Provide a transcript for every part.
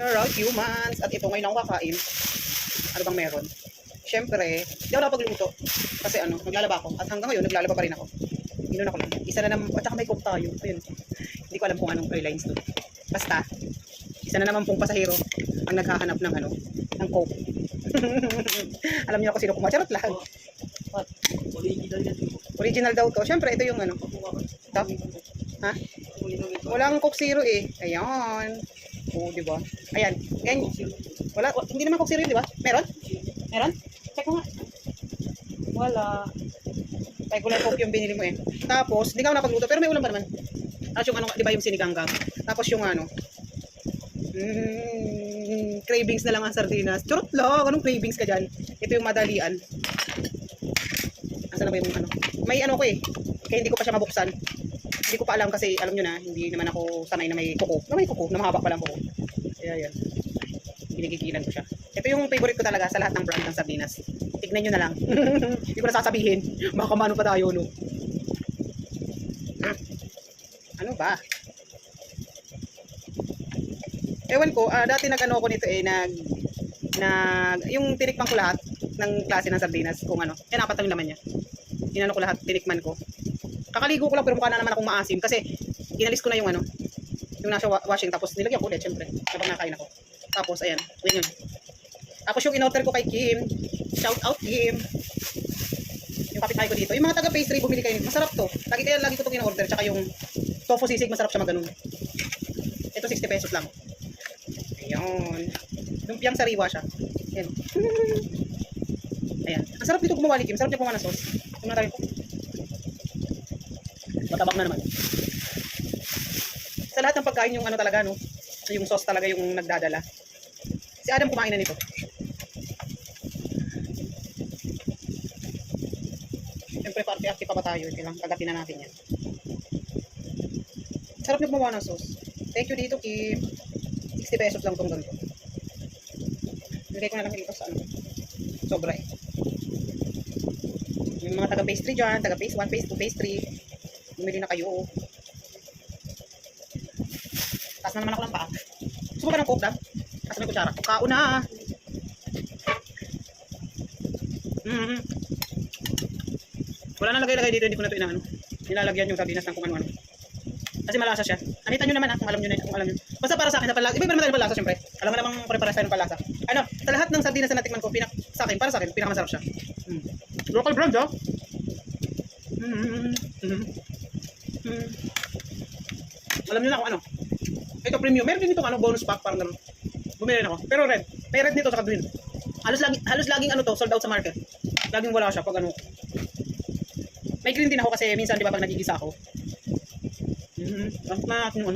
Hello, humans! At ito, ngayon ako kakain. Ano bang meron? Siyempre, di ako nakapagluto. Kasi naglalaba ako. At hanggang ngayon, naglalaba pa rin ako. Inon ako lang. Isa na naman, at saka may coke tayo. Ayun. Hindi ko alam kung anong airlines to. Basta, isa na naman pong pasahero ang naghahanap ng ng coke. Alam niyo ako sino kumain. Charot lang. What? Original daw to. Siyempre, ito yung Ito? Ha? Walang Coke Zero eh. Ayan. Oo, di ba? Ayan. Ayan. Wala, hindi naman Coke Zero, di ba? Meron? Meron? Check mo nga. Wala. Kaya kulay Coke yung binili mo eh. Tapos, hindi ka ako napagluto, pero may ulam pa naman. At yung di ba yung siniganggang. Tapos yung cravings na lang ang sardinas. Charot lang, anong cravings ka dyan? Ito yung madalian. Asan na ba yung May ko eh. Kaya hindi ko pa siya mabuksan. Hindi ko pa alam kasi alam nyo na, hindi naman ako sanay na may kuko. Na may kuko, na mahaba pa lang kuko. Kaya yan. Ginigigilan ko siya. Ito yung favorite ko talaga sa lahat ng brand ng sardinas. Tignan nyo na lang. Hindi ko na sasabihin. Baka mano pa tayo, no? Ano ba? Ewan ko, dati ako nito eh, yung tinikman ko lahat ng klase ng sardinas, kung apat ang laman niya. Inano ko lahat, tinikman ko. Kakaligo ko lang pero mukha na naman akong maasim kasi inalis ko na yung yung nasa washing tapos nilagyan ko ulit syempre habang nakain ako. Tapos ayan, yun. Tapos yung in-order ko kay Kim, shout out Kim. Yung kapitbahay ko dito. Yung mga taga pastry bumili kayo nito. Masarap to. Lagi ko itong in-order tsaka yung tofu sisig masarap siya maganon. Ito 60 pesos lang. Ayun. Lumpiang sariwa siya. Ayan. Ayan. Ang sarap dito gumawa ni Kim. Sarap niya gumawa ng sauce. Tumna tayo ko. Matabak na naman. Sa lahat ng pagkain yung talaga no, yung sauce talaga yung nagdadala. Si Adam kumain na nito. Siyempre party-active pa ba tayo? Kailangan kagatin na natin yan. Sarap niya gumawa ng sauce. Thank you dito Kim. 60 pesos lang itong ganito. Bigay ko na lang dito sa sobra eh. Yung mga taga-pastry dyan, taga-phase 1, phase 2, phase 3. Bumili na kayo. Taas na naman ako ng paa. Gusto mo ba ng coke, Dad? Taas na may kutsara. Kao na. Wala na lagay-lagay dito. Hindi ko na ito nilalagyan yung sardinas ng kung ano-ano. Kasi malasa siya. Anita nyo naman kung alam nyo. Basta para sa akin, iba naman tayo ng palasa syempre. Alam mo namang pare-pares tayo ng palasa. Sa lahat ng sardinas na natikman ko, para sa akin, pinakamasarap siya. Local brand, oh. Alam niyo na kung ito premium. Meron din itong bonus pack parang ganun. Bumili rin ako. Pero red. May red nito sa green. Halos laging sold out sa market. Laging wala siya pag May green din ako kasi minsan di ba pag nagigisa ako. Tapos na natin yung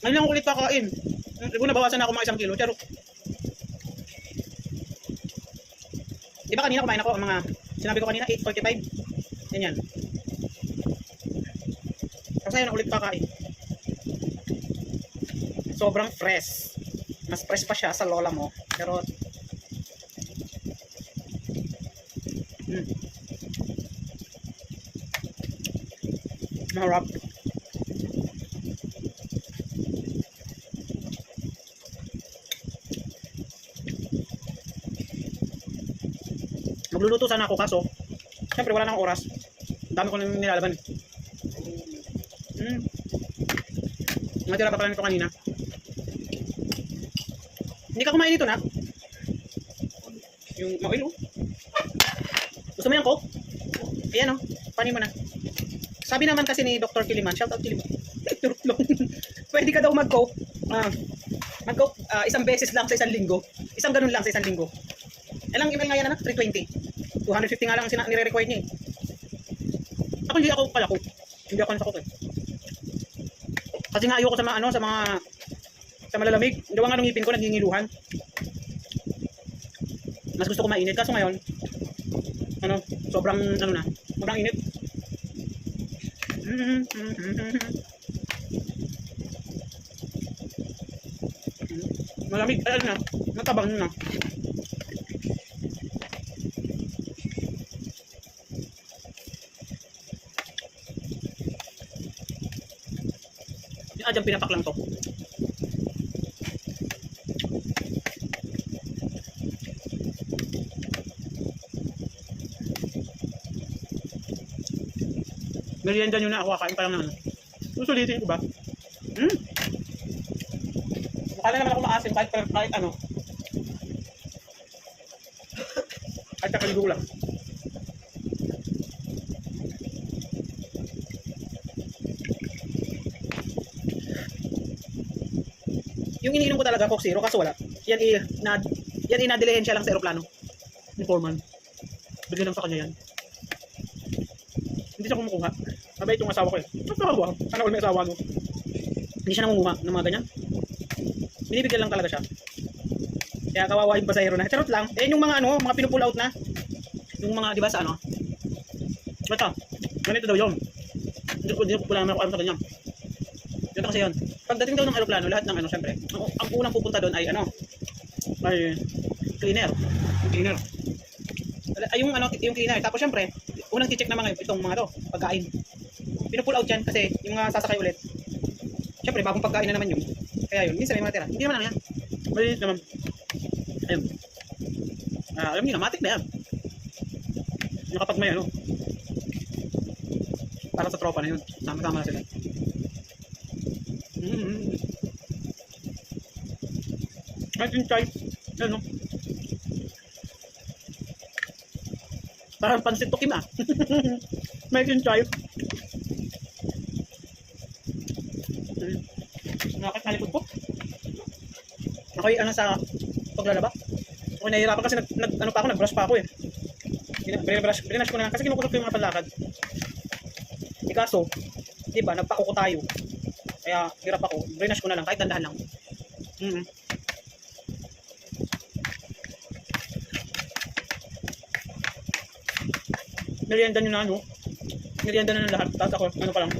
Ngayon lang ulit kakain. Siguro nabawasan na ako mga 1 kilo. Pero di ba kanina kumain ako ang mga sinabi ko kanina 8:45. Yan. Kasi na ulit kakain. Sobrang fresh. Mas fresh pa siya sa lola mo. Pero maharap. Magluluto sana ako kaso syempre wala na akong oras. Dami ko nang nilalaban. Natira pa pala nito kanina. Hindi ka kumain nito na? Yung maoil oh. Gusto mo yan Coke? Ayan oh. Panin mo na. Sabi naman kasi ni Dr. Kiliman, shout out Kiliman. Pwede ka daw mag-Coke. Mag-Coke isang beses lang sa isang linggo. Isang ganun lang sa isang linggo. Ilang email nga yan 320. 250 nga lang ang nire-require niya eh. Ako hindi ako pala Coke. Hindi ako nasa Coke eh. Kasi nga ayoko sa malalamig. Gawa nga ng ngipin ko nagingiluhan. Mas gusto ko mainit kaso ngayon sobrang sobrang init. Malamig natabang na. Dyan pinapak lang to. Merienda nyo na ako, kakain pa lang naman. Susulitin ko ba? Mukha na naman ako maasim kahit ano. Kahit kakaligo lang. Yung iniinom ko talaga, Coke Zero, kaso wala. Yan inadilihin siya lang sa aeroplano. Ni Foreman. Bigyan lang sa kanya yan. Hindi siya kumukuha. Mabait yung asawa ko eh. Asawa? Sana all may asawa no? Hindi siya nangunguha ng mga ganyan. Binibigyan lang talaga siya. Kaya kawawa yung pasahero na. Charot lang. Eh yung mga mga pinupull out na. Yung mga, di ba sa ano? Basta, ganito daw yun. Hindi ko pala naman ako alam sa ganyan. Ganito kasi yun. Pagdating daw ng aeroplano, lahat ng syempre, ang unang pupunta doon ay Ay, cleaner. cleaner. Ay yung yung cleaner. Tapos syempre, unang i-check na itong mga to, pagkain. Pinupull out yan kasi yung mga sasakay ulit. Syempre, bagong pagkain na naman yun. Kaya yun, minsan may mga tira. Hindi naman ano yan. Maliit naman. Ayun. Alam niyo na, matik na yan. Yung kapag may Para sa tropa na yun. Sama-sama na sila. May chinchay. Yan no. Parang pansit tukim ah. May chinchay. Nakakit na likod ko. Ako'y sa paglalaba. Ako'y nahihirapan kasi nag-brush pa ako eh. Binash ko na lang kasi kinukusap ko yung mga panlakad. Ikaso, di ba, nagpakuko tayo. Kaya hirap ako. Binash ko na lang kahit dandahan lang. Merienda nyo na Merienda na ng lahat. Tapos ako, pa lang.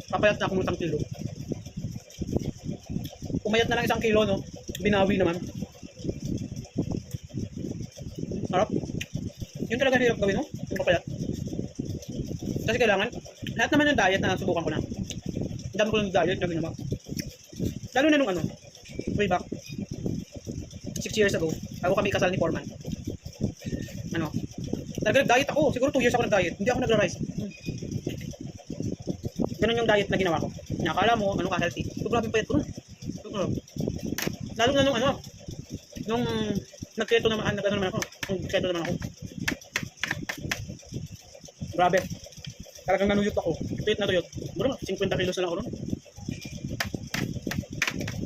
Papayat na ako ng 1 kilo. Umayat na lang 1 kilo, no? Binawi naman. Harap. Yun talaga hirap gawin, no? Yung papayat. Kasi kailangan, lahat naman ng diet na subukan ko na. Ang dami ko ng diet na ginawa. Lalo na nung way back, 6 years ago, bago kami kasal ni Foreman. Talaga nag-diet ako. Siguro 2 years ako nag-diet. Hindi ako nagra-rice. Ganun yung diet na ginawa ko. Nakala mo, ka healthy. So, grabe payat ko. Lalo na nung nag-keto naman ako. Nag-keto naman ako. Grabe. Talagang nanuyot ako. Tuyot na tuyot. Siguro 50 kilos na lang ako nun.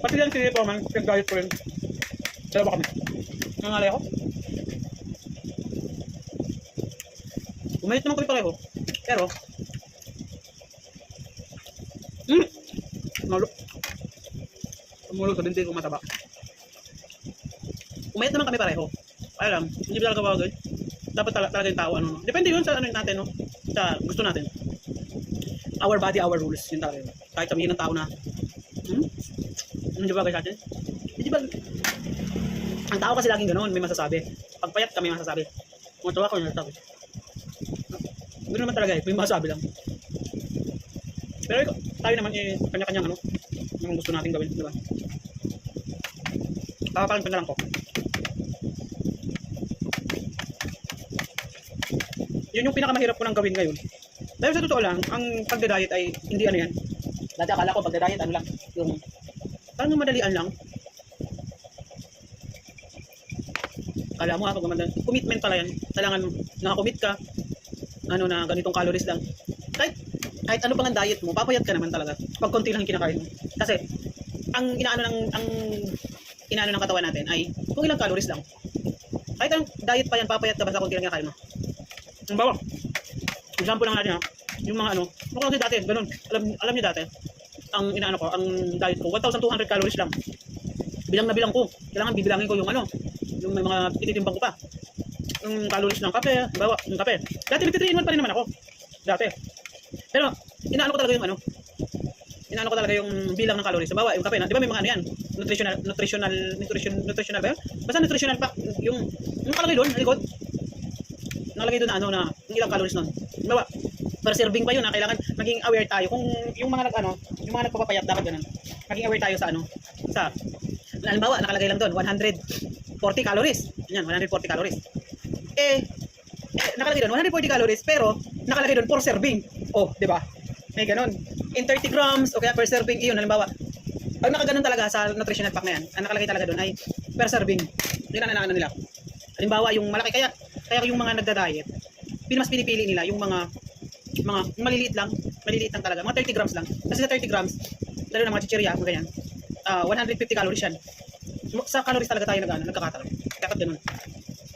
Pati lang si Foreman, nag-diet ko yun. Dalawa kami. Nangalay ako. Umayot naman kami pareho. Pero, tumulog sa binti ko mataba. Umayot naman kami pareho. Kaya lang, hindi ba talaga bagay? Dapat talaga yung tao, Depende yun sa natin, no? Sa gusto natin. Our body, our rules. Yun talaga yun. Kahit sabihin ng tao na, hindi ba bagay sa atin? Hindi ba? Ang tao kasi laging ganoon, may masasabi. Pagpayat kami masasabi. Kung tawa ko, yung nasasabi. Ganoon naman talaga may masasabi lang. Pero tayo naman kanya-kanyang yung gusto natin gawin, di ba? Kakapalan na lang ko. Yun yung pinakamahirap ko nang gawin ngayon. Dahil sa totoo lang, ang pagda-diet ay hindi yan. Dati akala ko pagda-diet lang, yung parang madalian lang. Akala mo pag commitment pala yan. Kailangan nakakommit ka, na ganitong calories lang. Kahit ano pang ang diet mo, papayat ka naman talaga. Pag konti lang yung kinakain mo. Kasi, ang inaano ng katawan natin ay kung ilang calories lang. Kahit ang diet pa yan, papayat ka basta konti lang kinakain mo. Ang bawa, example lang natin yung mga kasi dati, ganun. Alam niyo dati, ang inaano ko, ang diet ko, 1,200 calories lang. Bilang na bilang ko. Kailangan bibilangin ko yung yung may mga ititimbang ko pa. Yung calories ng kape, bawa, yung kape. Dati nagtitriinwan pa rin naman ako. Dati. Pero, inaano ko talaga yung bilang ng calories. Bawa, yung kape, di ba may mga yan? Nutritional ba yun? Basta nutritional pa. Yung nakalagay doon, likod. Nakalagay doon na yung ilang calories nun. Bawa, per serving pa yun kailangan maging aware tayo. Kung yung mga yung mga nagpapapayat dapat ganun. Maging aware tayo sa halimbawa, nakalagay lang doon, 140 calories. Yan, 140 calories. Nakalagay doon, 140 calories, pero nakalagay doon, 4 serving. Oh, di ba? May ganun. In 30 grams, o kaya per serving, iyon, halimbawa. Pag nakaganon talaga sa nutritional pack na yan, ang nakalagay talaga doon ay per serving. Yun ang inaano nila. Halimbawa, yung malaki, kaya yung mga nagda-diet, mas pinipili nila yung mga maliliit lang talaga, mga 30 grams lang. Kasi sa 30 grams, lalo na mga chichirya, mga ganyan, 150 calories yan. Sa calories talaga tayo nagkakatalo. Kaya ganun.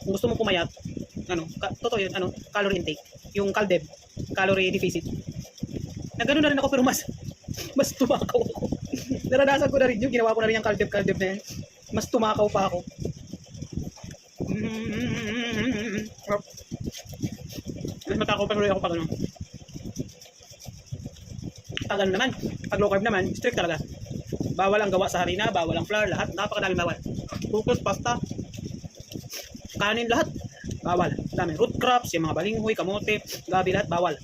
Kung gusto mo pumayat, totoo yun, calorie intake. Yung CalDev, calorie deficit. Na gano'n na rin ako pero mas tumakaw ako. Naranasan ko na rin yun, ginawa ko na rin yung CalDev na yan. Mas tumakaw pa ako. Mas matakaw pa rin ako pag ano. Pag ano naman, pag low carb naman, strict talaga. Bawal ang gawa sa harina, bawal ang flour, lahat, napakadaming bawal. Focus, pasta, kanin, lahat, bawal. Dami, root crops, yung mga balinghoy, kamote, gabi, lahat, bawal.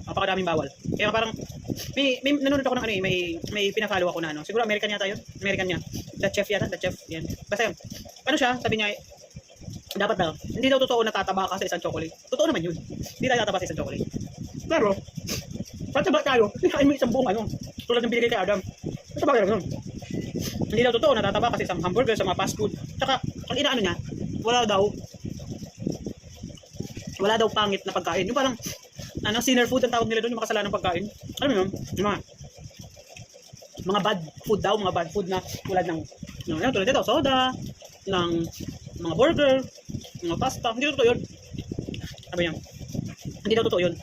Napakadaming bawal. Kaya parang, may nanonood ako ng ano may pina-follow ako na ano. Siguro American yata yun. American niya. The chef yata, the chef. Yan. Basta yun. Ano siya, sabi niya, dapat daw, hindi daw totoo na tataba ka sa isang chocolate. Totoo naman yun. Hindi tayo tataba sa isang chocolate. Pero, pataba tayo, kinain mo isang buong tulad ng binigay kay Adam. Tataba ka lang. Hindi daw totoo na tataba kasi isang hamburger sa mga fast food. Tsaka, ang inaano niya, wala daw pangit na pagkain. Yung parang, sinner food ang tawag nila doon, yung mga kasalanang pagkain. Alam mo yun? Yung mga bad food daw, mga bad food na tulad ng tulad dito, soda, ng mga burger, mga pasta. Hindi daw totoo yun. Sabi niya, hindi daw totoo yun.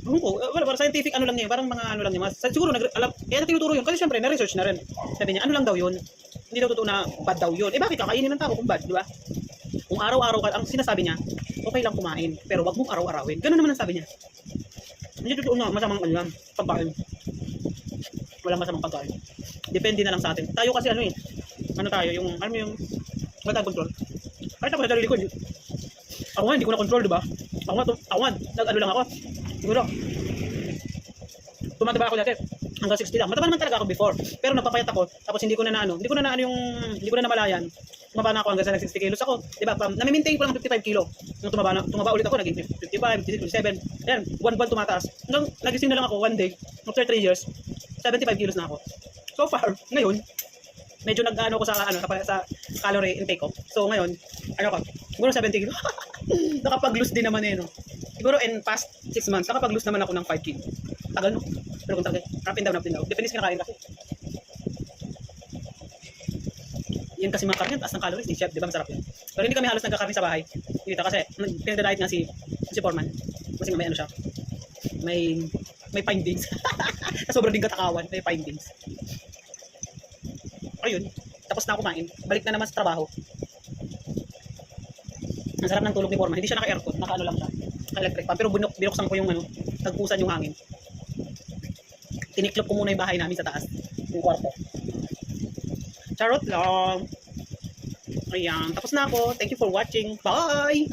Wala, scientific lang niya, parang mga lang niya. Siguro, kaya na tinuturo yun, kasi syempre, na-research na rin. Sabi niya, lang daw yun, hindi daw totoo na bad daw yun. Bakit kakainin ng tao kung bad, di ba? Kung araw-araw ka, ang sinasabi niya, okay lang kumain, pero wag mong araw-arawin. Ganun naman ang sabi niya. Hindi totoo na masamang pagkain. Walang masamang pagkain. Depende na lang sa atin. Tayo kasi tayo, yung wala tayong control. Kahit ako sa sarili ko, ako nga, hindi ko na control, di ba? Ako nga, lang ako. Siguro, tumataba ako dati, hanggang 60 lang. Mataba naman talaga ako before. Pero napapayat ako, tapos hindi ko na namalayan. Tumaba na ako hanggang sa 60 kilos ako. Diba? Nami-maintain ko lang 55 kilo. Nung tumaba ulit ako, naging 55, 57. Ayan, buwan-buwan tumataas. Hanggang nagising na lang ako one day, after 3 years, 75 kilos na ako. So far, ngayon, medyo nag-ano ko sa calorie intake ko. So ngayon, siguro 70 kilo. Nakapag-lose din naman no. Siguro in past 6 months, nakapag-lose naman ako ng 5 kilo. Tagal no? Pero kung tagal, up and down. Depende sa kinakain kasi. Yan kasi mga karne, taas ng calories, chef, di ba masarap yun? Pero hindi kami halos nagkakarne sa bahay. Dito kasi, pinag-diet nga si Foreman. Kasi may siya. May findings. Sa sobrang ding katakawan, may findings. Ayun, tapos na ako kumain. Balik na naman sa trabaho. Ang sarap ng tulog ni Foreman. Hindi siya naka-aircon, lang siya. Naka-electric fan. Pero binuksan ko yung nagpusan yung hangin. Tiniklop ko muna yung bahay namin sa taas. Yung kwarto. Charot lang. Ayan, tapos na ako. Thank you for watching. Bye!